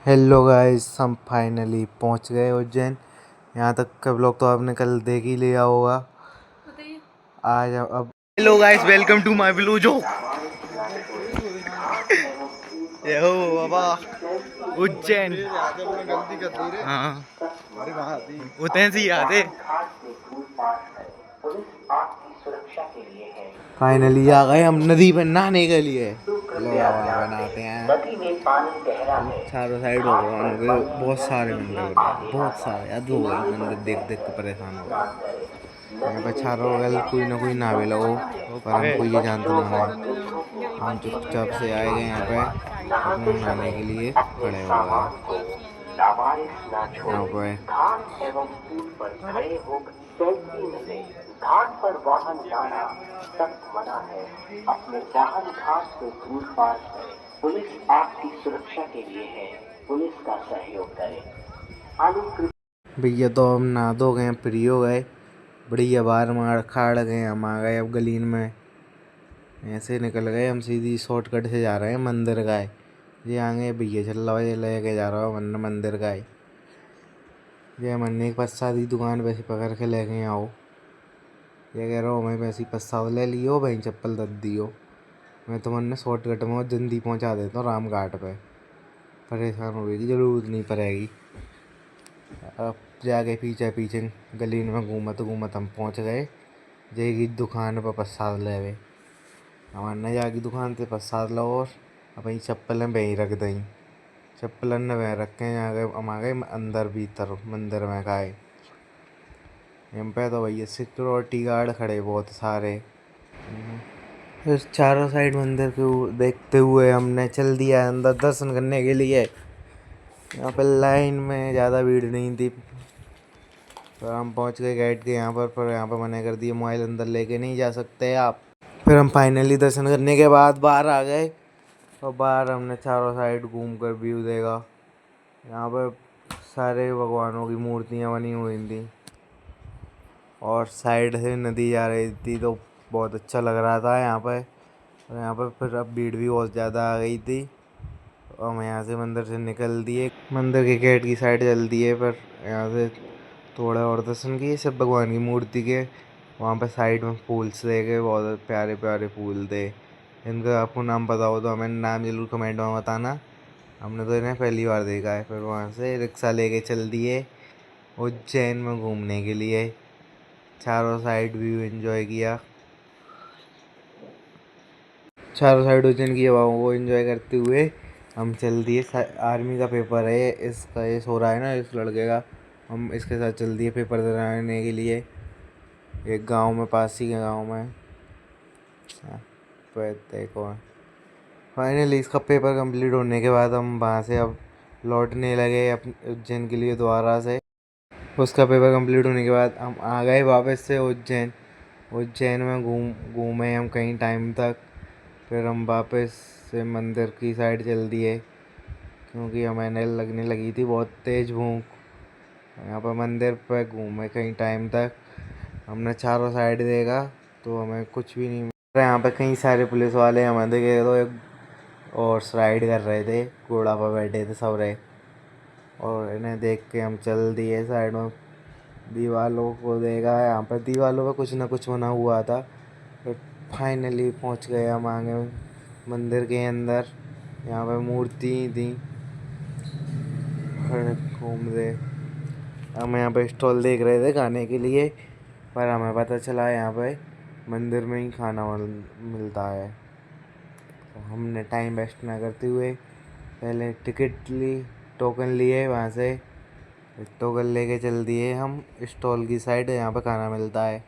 Hello guys, हम finally पहुंच गए उज्जैन। यहाँ तक का ब्लॉग तो आपने कल देख ही लिया होगा। आज अब hello guys, welcome to my ब्लूजो। ये हो बाबा उज्जैन। हाँ, उतने से ही आते। फाइनली आ गए हम नदी पर नहाने के लिए। लो वहाँ पे नहाते हैं। चारों साइड भगवानों के बहुत सारे मंदिर बने हैं, बहुत सारे। हद हो गई, मंदिर देख देख के परेशान हो गए। यहाँ पे चारों बगल कोई ना कोई नहावे लगो, पर हमको ये जानते ना है। हम चुपचाप से आए गए यहाँ पे, अपना नहाने के लिए खड़े हो गए यहाँ पे। घाट पर वाहन जाना सख्त मना है। अपने वाहन घाट से दूर पार करें। पुलिस आपकी सुरक्षा के लिए है। पुलिस का सहयोग करें। भैया तो हम नहा धो गए, फ्री हो गए, बढ़िया बाहर मार खाड़ गए। हम आ गए अब गलीन में, ऐसे निकल गए। हम सीधी शॉर्टकट से जा रहे हैं मंदिर का है। ये आगे भैया चल रहा है, लेके जा रहा है मंदिर का है। ये मन्ने के प्रसाद की दुकान वैसे पकड़ के ले गए आओ। ये कह रहा हूँ मैं वैसे प्रसाद ले लियो, वहीं चप्पल रख दियो। मैं तो मन शॉर्टकट में और जल्दी पहुँचा देता हूँ राम घाट पे। परेशान होने की जरूरत नहीं पड़ेगी। अब जाके पीछे पीछे गली में घूमत घूमत हम पहुँच गए जय की दुकान पर प्रसाद लेवे। हमारे जाके दुकान से प्रसाद लो और अपनी चप्पल वहीं रख दें। चप्पल ने वहीं रख के हम आ गए अंदर भीतर मंदिर में गए। यहाँ पे तो भैया सिक्योरिटी गार्ड खड़े बहुत सारे। फिर चारों साइड मंदिर को देखते हुए हमने चल दिया अंदर दर्शन करने के लिए। यहाँ पे लाइन में ज़्यादा भीड़ नहीं थी, तो हम पहुँच गए गेट के यहाँ पर यहाँ पर मना कर दिए, मोबाइल अंदर लेके नहीं जा सकते आप। फिर हम फाइनली दर्शन करने के बाद बाहर आ गए और बाहर हमने चारों साइड घूम कर व्यू देखा। यहाँ पर सारे भगवानों की मूर्तियाँ बनी हुई थी और साइड से नदी जा रही थी, तो बहुत अच्छा लग रहा था यहाँ पर। और यहाँ पर फिर अब भीड़ भी बहुत ज़्यादा आ गई थी। हम यहाँ से मंदिर से निकल दिए, मंदिर के गेट की साइड चल दिए। पर यहाँ से थोड़ा और दर्शन किए सब भगवान की मूर्ति के। वहाँ पर साइड में फूल से देखे, बहुत प्यारे प्यारे फूल थे। इनका आपको नाम पता हो तो हमें नाम जरूर कमेंट में बताना। हमने तो इन्हें पहली बार देखा है। फिर वहाँ से रिक्शा लेके चल दिए उज्जैन में घूमने के लिए। चारों साइड व्यू एंजॉय किया, चारों साइड उज्जैन की हवाओं को एंजॉय करते हुए हम चल दिए। आर्मी का पेपर है इसका, ये सो रहा है ना इस लड़के का। हम इसके साथ चल दिए पेपर देने के लिए एक गांव में, पास ही के गांव में। देखो फाइनली इसका पेपर कंप्लीट होने के बाद हम वहाँ से अब लौटने लगे अपने उज्जैन के लिए दोबारा से। उसका पेपर कंप्लीट होने के बाद हम आ गए वापस से उज्जैन। उज्जैन में घूमे हम कहीं टाइम तक। फिर हम वापस से मंदिर की साइड चल दिए क्योंकि हमें लगने लगी थी बहुत तेज़ भूख। यहाँ पर मंदिर पर घूमे कहीं टाइम तक। हमने चारों साइड देखा तो हमें कुछ भी नहीं मिला। यहाँ पे कई सारे पुलिस वाले हमें देखे तो एक और राइड कर रहे थे, घोड़ा पर बैठे थे सब रहे। और इन्हें देख के हम चल दिए साइड में। दीवालों को देखा, यहाँ पर दीवालों पर कुछ ना कुछ बना हुआ था। फिर फाइनली पहुँच गए हम आगे मंदिर के अंदर। यहाँ पे मूर्ति थी, घूम रहे हम। यहाँ पे स्टॉल देख रहे थे खाने के लिए, पर हमें पता चला यहाँ पे मंदिर में ही खाना मिलता है। तो हमने टाइम वेस्ट ना करते हुए पहले टिकट ली, टोकन लिए वहाँ से। टोकन लेके चल दिए हम स्टॉल की साइड, यहाँ पे खाना मिलता है।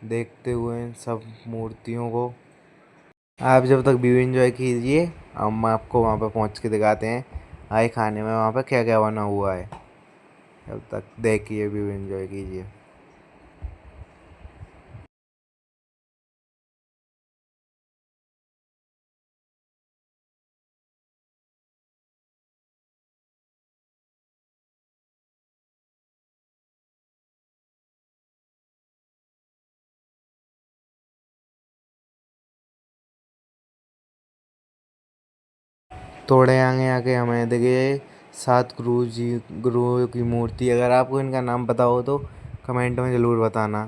देखते हुए सब मूर्तियों को आप जब तक व्यू एंजॉय कीजिए, हम आपको वहाँ पे पहुँच के दिखाते हैं आए खाने में वहाँ पे क्या क्या बना हुआ है। जब तक देखिए व्यू एंजॉय कीजिए। थोड़े आगे आके हमें देखिए 7 गुरुओं की मूर्ति। अगर आपको इनका नाम पता हो तो कमेंट में ज़रूर बताना।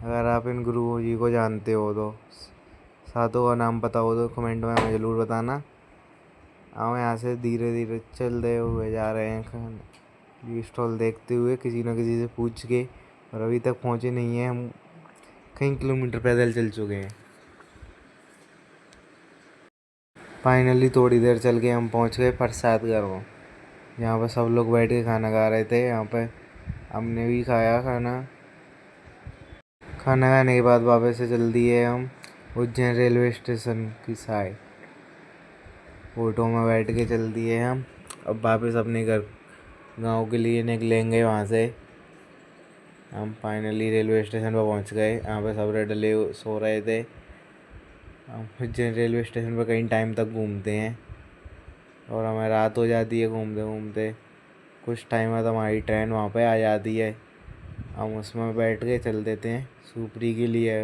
अगर आप इन गुरुओं जी को जानते हो तो, सातों का नाम पता हो तो कमेंट में हमें ज़रूर बताना। हम यहाँ से धीरे धीरे चलते हुए जा रहे हैं, ये स्टॉल देखते हुए, किसी न किसी से पूछ के। और अभी तक पहुँचे नहीं हैं, हम कई किलोमीटर पैदल चल चुके हैं। फाइनली थोड़ी देर चल के हम पहुँच गए प्रसाद घर में। यहाँ पर सब लोग बैठ के खाना खा रहे थे। यहाँ पर हमने भी खाया खाना खाने के बाद वापस से चल दिए हम उज्जैन रेलवे स्टेशन की साइड। ऑटो में बैठ के चल दिए हम अब वापस अपने घर गांव के लिए निकलेंगे। वहाँ से हम फाइनली रेलवे स्टेशन पर पहुँच गए। यहाँ पे सब डले सो रहे थे। हम उज्जैन रेलवे स्टेशन पर कई टाइम तक घूमते हैं और हमें रात हो जाती है घूमते घूमते। कुछ टाइम बाद हमारी ट्रेन वहाँ पे आ जाती है। हम उसमें बैठ के चल देते हैं सुपरी के लिए।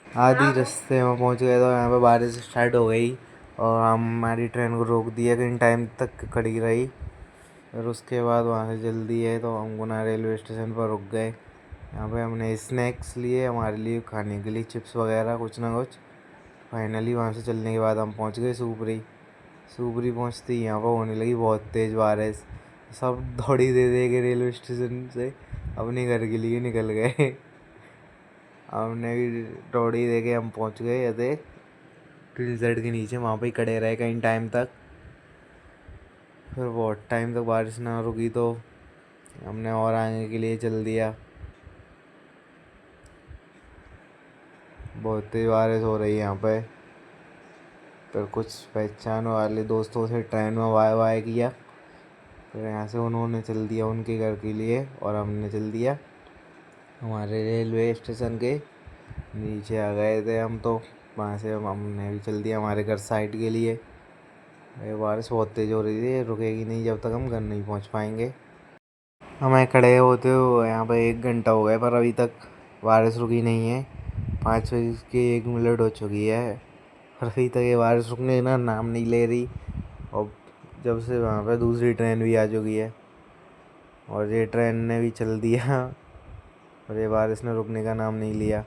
आधी रास्ते में पहुँच गए तो यहाँ पे बारिश स्टार्ट हो गई और हमारी ट्रेन को रोक दिया। कई टाइम तक खड़ी रही। फिर उसके बाद वहाँ से जल्दी है तो हम गुना रेलवे स्टेशन पर रुक गए। यहाँ पे हमने स्नैक्स लिए हमारे लिए खाने के लिए, चिप्स वगैरह कुछ ना कुछ। फाइनली वहाँ से चलने के बाद हम पहुँच गए सुपरी पहुँचते ही यहाँ पर होने लगी बहुत तेज़ बारिश। सब दौड़ी दे दे के रेलवे स्टेशन से अपने घर के लिए निकल गए। हमने भी दौड़ी दे के हम पहुँच गए थे टिलजेड के नीचे। वहाँ पे ही खड़े रहे कई टाइम तक। फिर बहुत टाइम तक बारिश ना रुकी तो हमने और आगे के लिए चल दिया। बहुत तेज़ बारिश हो रही है यहाँ पे। फिर कुछ पहचान वाले दोस्तों से ट्रेन में वाय वाय किया। फिर यहाँ से उन्होंने चल दिया उनके घर के लिए और हमने चल दिया हमारे रेलवे स्टेशन के नीचे आ गए थे हम। तो वहाँ से हमने भी चल दिया हमारे घर साइड के लिए। ये बारिश बहुत तेज़ हो रही थी, रुकेगी नहीं जब तक हम घर नहीं पहुँच पाएंगे। हमें खड़े होते हुए यहाँ पे 1 घंटा हो गया पर अभी तक बारिश रुकी नहीं है। 5:01 हो चुकी है और अभी तक ये बारिश रुकने का नाम नहीं ले रही। और जब से वहाँ पे दूसरी ट्रेन भी आ चुकी है और ये ट्रेन ने भी चल दिया और ये बारिश ने रुकने का नाम नहीं लिया।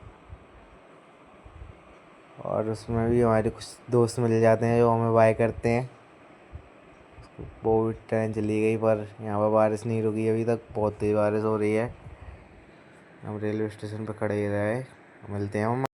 और उसमें भी हमारे कुछ दोस्त मिल जाते हैं जो हमें बाय करते हैं। वो भी ट्रेन चली गई पर यहाँ पर बारिश नहीं रुकी अभी तक, बहुत तेज़ बारिश हो रही है। हम रेलवे स्टेशन पर खड़े ही रहे। मिलते हैं हम।